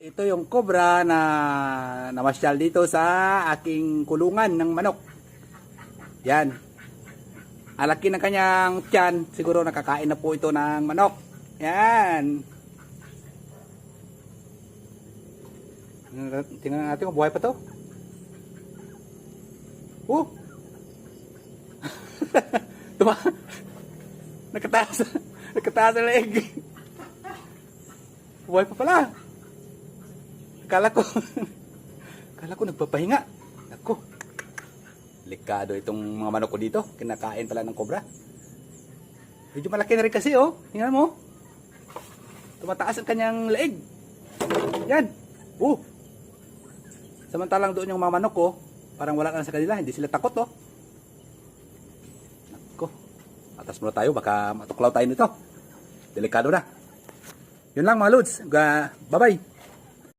Ito yung cobra na namasyal dito sa aking kulungan ng manok. Yan. Alaki ng kanyang tiyan. Siguro nakakain na po ito ng manok. Yan. Tingnan natin kung buhay pa to. Nakataas. Nakataas ang leg. Buhay pa pala. Kala ko nagpapahinga. Nako. Delikado itong mga manok ko dito. Kinakain pala ng cobra. Medyo malaki na rin kasi oh. Tingnan mo. Tumataas ang kanyang leeg. Yan. Samantalang doon yung mga manok ko, parang wala ka na sa kanila. Hindi sila takot oh. Nako. Atas muna tayo. Baka matuklaw tayo nito. Delikado na. Yun lang mga lods. Bye-bye.